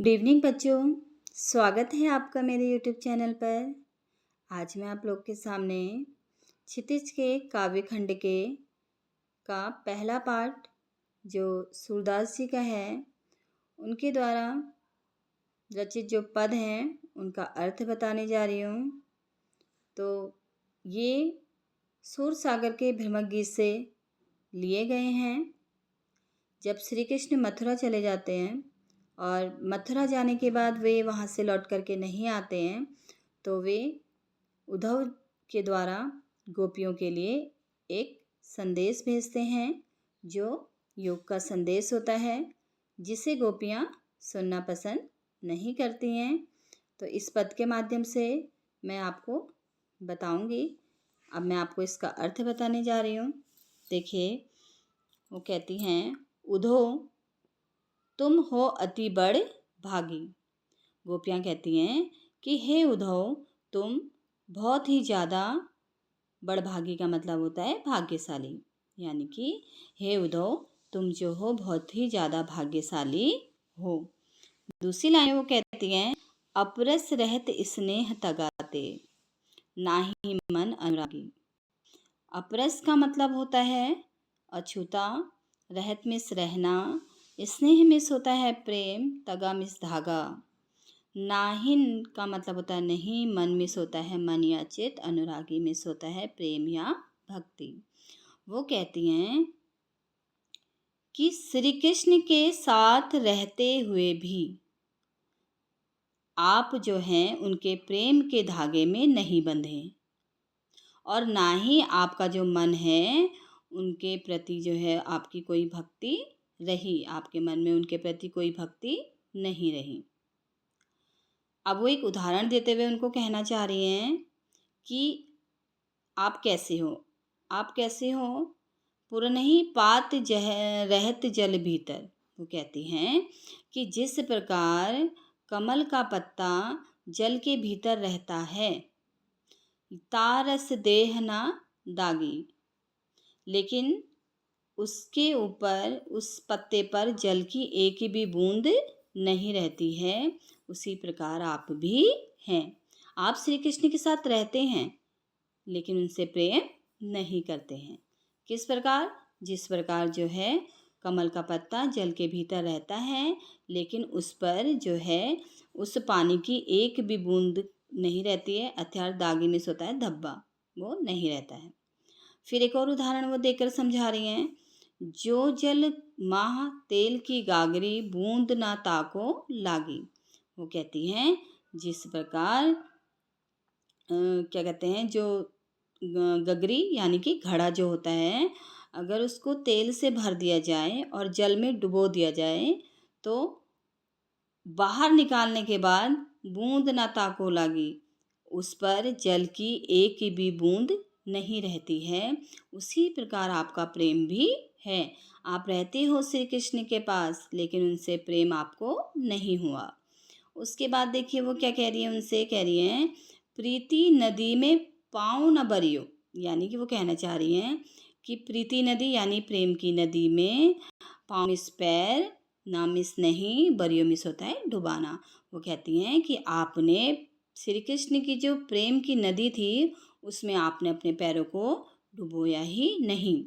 Good evening बच्चों, स्वागत है आपका मेरे यूट्यूब चैनल पर। आज मैं आप लोग के सामने क्षितिज के काव्य खंड के का पहला पार्ट जो सूरदास जी का है उनके द्वारा रचित जो पद हैं उनका अर्थ बताने जा रही हूँ। तो ये सूरसागर के भ्रमर गीत से लिए गए हैं। जब श्री कृष्ण मथुरा चले जाते हैं और मथुरा जाने के बाद वे वहाँ से लौट करके नहीं आते हैं तो वे उद्धव के द्वारा गोपियों के लिए एक संदेश भेजते हैं जो योग का संदेश होता है, जिसे गोपियाँ सुनना पसंद नहीं करती हैं। तो इस पद के माध्यम से मैं आपको बताऊंगी। अब मैं आपको इसका अर्थ बताने जा रही हूँ। देखिए, वो कहती हैं, उद्धो तुम हो अति बड़ भागी। गोपियाँ कहती हैं कि हे उद्धव, तुम बहुत ही ज़्यादा, बड़भागी का मतलब होता है भाग्यशाली, यानी कि हे उद्धव तुम जो हो बहुत ही ज़्यादा भाग्यशाली हो। दूसरी लाइन वो कहती हैं, अपरस रहत स्नेह तगाते नाही मन अनुरागी। अपरस का मतलब होता है अछूता, रहत मिस रहना, स्नेह मिस होता है प्रेम, तगा मिस धागा, नाहिन का मतलब होता है नहीं, मन मिस होता है मन या चित, अनुरागी मिस होता है प्रेम या भक्ति। वो कहती हैं कि श्री कृष्ण के साथ रहते हुए भी आप जो हैं उनके प्रेम के धागे में नहीं बंधे और ना ही आपका जो मन है उनके प्रति जो है आपकी कोई भक्ति रही, आपके मन में उनके प्रति कोई भक्ति नहीं रही। अब वो एक उदाहरण देते हुए उनको कहना चाह रही हैं कि आप कैसे हो, आप कैसे हो, पुरनहि पात रहत जल भीतर। वो कहती हैं कि जिस प्रकार कमल का पत्ता जल के भीतर रहता है, तारस देह ना दागी, लेकिन उसके ऊपर उस पत्ते पर जल की एक भी बूंद नहीं रहती है, उसी प्रकार आप भी हैं। आप श्री कृष्ण के साथ रहते हैं लेकिन उनसे प्रेम नहीं करते हैं। किस प्रकार? जिस प्रकार जो है कमल का पत्ता जल के भीतर रहता है लेकिन उस पर जो है उस पानी की एक भी बूंद नहीं रहती है, अर्थात दागी में होता है धब्बा, वो नहीं रहता है। फिर एक और उदाहरण वो देकर समझा रही हैं, जो जल माह तेल की गागरी बूंद ना ताको लागी। वो कहती हैं जिस प्रकार क्या कहते हैं, जो गगरी यानी कि घड़ा जो होता है, अगर उसको तेल से भर दिया जाए और जल में डुबो दिया जाए तो बाहर निकालने के बाद बूंद ना ताको लागी, उस पर जल की एक भी बूंद नहीं रहती है। उसी प्रकार आपका प्रेम भी है। आप रहते हो श्री कृष्ण के पास लेकिन उनसे प्रेम आपको नहीं हुआ। उसके बाद देखिए वो क्या कह रही है, उनसे कह रही हैं, प्रीति नदी में पाँव न बरियो, यानी कि वो कहना चाह रही हैं कि प्रीति नदी यानी प्रेम की नदी में पाँव मिस पैर, ना मिस नहीं, बरियो मिस होता है डुबाना। वो कहती हैं कि आपने श्री कृष्ण की जो प्रेम की नदी थी उसमें आपने अपने पैरों को डुबोया ही नहीं।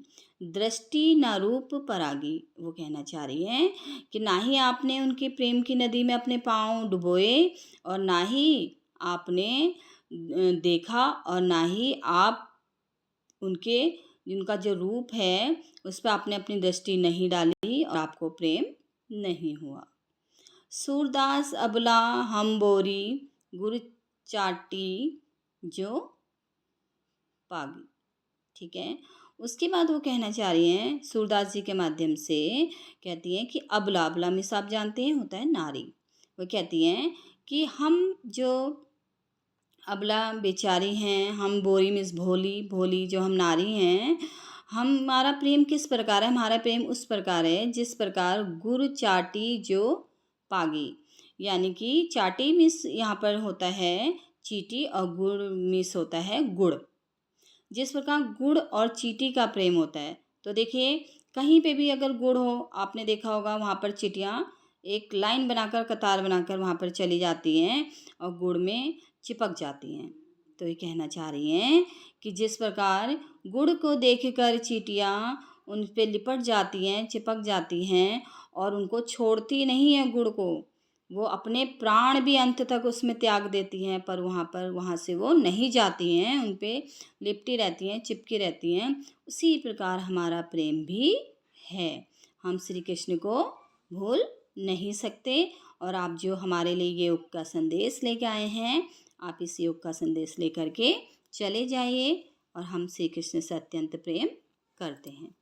दृष्टि न रूप परागी। वो कहना चाह रही हैं कि ना ही आपने उनके प्रेम की नदी में अपने पाँव डुबोए और ना ही आपने देखा और ना ही आप उनका जो रूप है उस पर आपने अपनी दृष्टि नहीं डाली और आपको प्रेम नहीं हुआ। सूरदास अबला हम बोरी गुरु चाटी जो पागी। ठीक है, उसके बाद वो कहना चाह रही हैं सूरदास जी के माध्यम से, कहती हैं कि अबला, अबला मिस आप जानते हैं होता है नारी। वो कहती हैं कि हम जो अबला बेचारी हैं, हम बोरी मिस भोली, भोली जो हम नारी हैं, हमारा प्रेम किस प्रकार है, हमारा प्रेम उस प्रकार है जिस प्रकार गुड़ चाटी जो पागी, यानी कि चाटी मिस यहाँ पर होता है चीटी और गुड़ मिस होता है गुड़। जिस प्रकार गुड़ और चींटी का प्रेम होता है, तो देखिए कहीं पे भी अगर गुड़ हो, आपने देखा होगा वहाँ पर चींटियाँ एक लाइन बनाकर, कतार बनाकर वहाँ पर चली जाती हैं और गुड़ में चिपक जाती हैं। तो ये कहना चाह रही हैं कि जिस प्रकार गुड़ को देखकर चींटियाँ उन पे लिपट जाती हैं, चिपक जाती हैं और उनको छोड़ती नहीं हैं गुड़ को, वो अपने प्राण भी अंत तक उसमें त्याग देती हैं, पर वहाँ से वो नहीं जाती हैं, उन पे लिपटी रहती हैं, चिपकी रहती हैं। उसी प्रकार हमारा प्रेम भी है, हम श्री कृष्ण को भूल नहीं सकते। और आप जो हमारे लिए ये योग का संदेश लेके आए हैं, आप इस योग का संदेश लेकर के चले जाइए और हम श्री कृष्ण से अत्यंत प्रेम करते हैं।